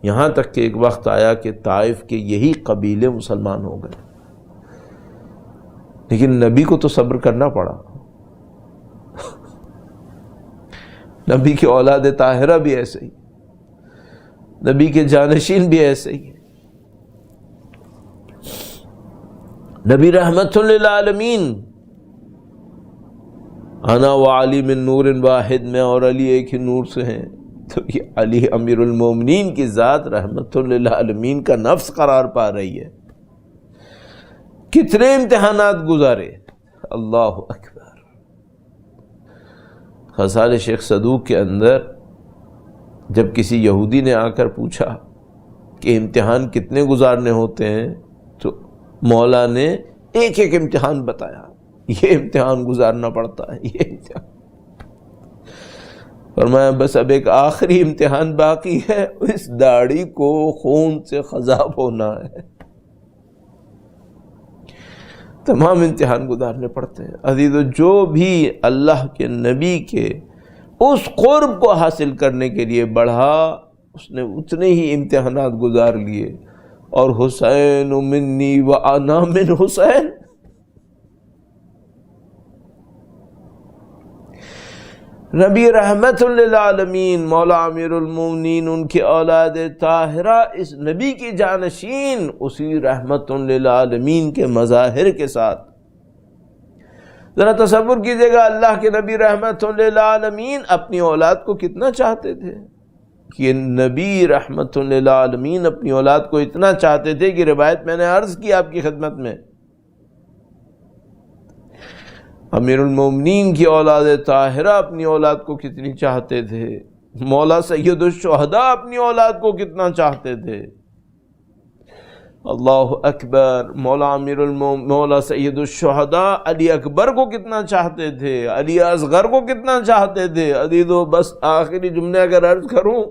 [SPEAKER 2] یہاں تک کہ ایک وقت آیا کہ طائف کے یہی قبیلے مسلمان ہو گئے، لیکن نبی کو تو صبر کرنا پڑا۔ نبی کی اولاد طاہرہ بھی ایسے ہی، نبی کے جانشین بھی ایسے ہی، نبی رحمت للعالمین، انا وعلی من نور واحد، میں اور علی ایک ہی نور سے ہیں، تو یہ علی امیر المومنین کی ذات رحمت للعالمین کا نفس قرار پا رہی ہے۔ کتنے امتحانات گزارے، اللہ اکبر۔ خصال شیخ صدوق کے اندر جب کسی یہودی نے آ کر پوچھا کہ امتحان کتنے گزارنے ہوتے ہیں، تو مولا نے ایک ایک امتحان بتایا، یہ امتحان گزارنا پڑتا ہے، یہ امتحان۔ فرمایا بس اب ایک آخری امتحان باقی ہے، اس داڑھی کو خون سے خضاب ہونا ہے۔ تمام امتحان گزارنے پڑتے ہیں۔ عزیزو، جو بھی اللہ کے نبی کے اس قرب کو حاصل کرنے کے لیے بڑھا، اس نے اتنے ہی امتحانات گزار لیے، اور حسین منی و انا من حسین، نبی رحمت للعالمین مولا امیر المومنین، ان کی اولاد طاہرہ، اس نبی کی جانشین، اسی رحمت للعالمین کے مظاہر کے ساتھ۔ ذرا تصور کیجئے گا، اللہ کے نبی رحمت للعالمین اپنی اولاد کو کتنا چاہتے تھے، کہ نبی رحمت للعالمین اپنی اولاد کو اتنا چاہتے تھے کہ روایت میں نے عرض کی آپ کی خدمت میں، امیر المومنین کی اولاد طاہرہ اپنی اولاد کو کتنی چاہتے تھے، مولا سید الشہداء اپنی اولاد کو کتنا چاہتے تھے۔ اللہ اکبر۔ مولا سید الشہداء علی اکبر کو کتنا چاہتے تھے، علی اصغر کو کتنا چاہتے تھے۔ عزیزو، بس آخری جملے اگر عرض کروں،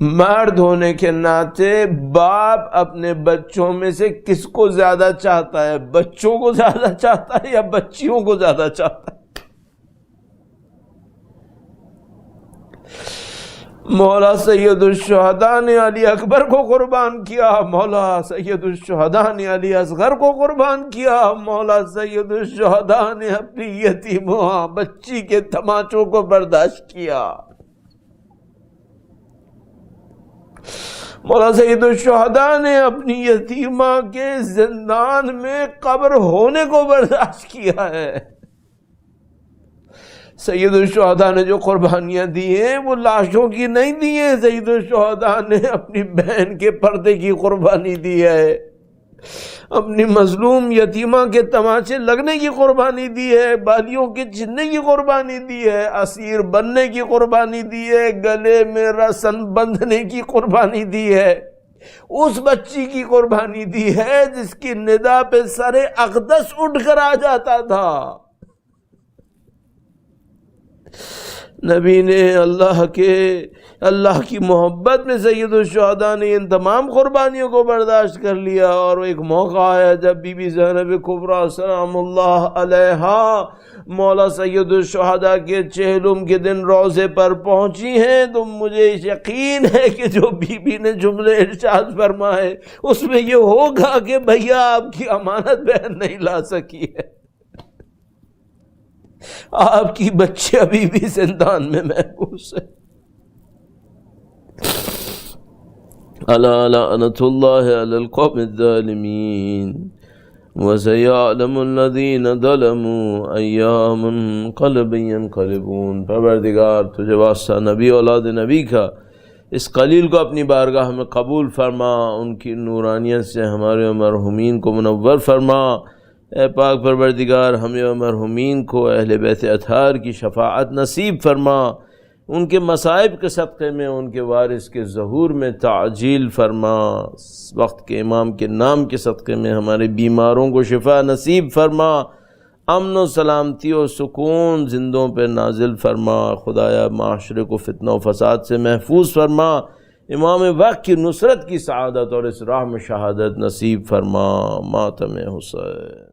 [SPEAKER 2] مرد ہونے کے ناطے باپ اپنے بچوں میں سے کس کو زیادہ چاہتا ہے؟ بچوں کو زیادہ چاہتا ہے یا بچیوں کو زیادہ چاہتا ہے؟ مولا سید الشہداء نے علی اکبر کو قربان کیا، مولا سید الشہداء نے علی اصغر کو قربان کیا، مولا سید الشہداء نے اپنی یتیمہ بچی کے تماچوں کو برداشت کیا، مولا سید الشہداء نے اپنی یتیمہ کے زندان میں قبر ہونے کو برداشت کیا ہے۔ سید الشہداء نے جو قربانیاں دی ہیں وہ لاشوں کی نہیں دی ہیں، سید الشہداء نے اپنی بہن کے پردے کی قربانی دی ہے، اپنی مظلوم یتیمہ کے تماچے لگنے کی قربانی دی ہے، بالیوں کے چھننے کی قربانی دی ہے، اسیر بننے کی قربانی دی ہے، گلے میں رسن بندھنے کی قربانی دی ہے، اس بچی کی قربانی دی ہے جس کی ندا پہ سر اقدس اٹھ کر آ جاتا تھا۔ نبی نے اللہ کی محبت میں سید الشہداء نے ان تمام قربانیوں کو برداشت کر لیا، اور ایک موقع آیا جب بی بی زینب کبریٰ سلام اللہ علیہا مولا سید الشہداء کے چہلم کے دن روضے پر پہنچی ہیں، تو مجھے یقین ہے کہ جو بی بی نے جملے ارشاد فرمائے اس میں یہ ہوگا کہ بھیا آپ کی امانت بہن نہیں لا سکی ہے، آپ کی بچے ابھی بھی زندان میں محبوس ہے۔ الا لعنۃ اللہ علی القوم الظالمین وسیعلم الذین ظلموا ای منقلب ینقلبون۔ پروردگار تجھے واسطہ نبی اولاد نبی کا اس قلیل کو اپنی بارگاہ میں قبول فرما، ان کی نورانیت سے ہمارے مرحومین کو منور فرما۔ اے پاک پروردگار ہمیں و مرحومین کو اہل بیت اطہار کی شفاعت نصیب فرما، ان کے مصائب کے صدقے میں ان کے وارث کے ظہور میں تعجیل فرما، وقت کے امام کے نام کے صدقے میں ہمارے بیماروں کو شفا نصیب فرما، امن و سلامتی و سکون زندوں پہ نازل فرما، خدایا معاشرے کو فتنہ و فساد سے محفوظ فرما، امام وقت کی نصرت کی سعادت اور اس راہ میں شہادت نصیب فرما۔ ماتم حسین۔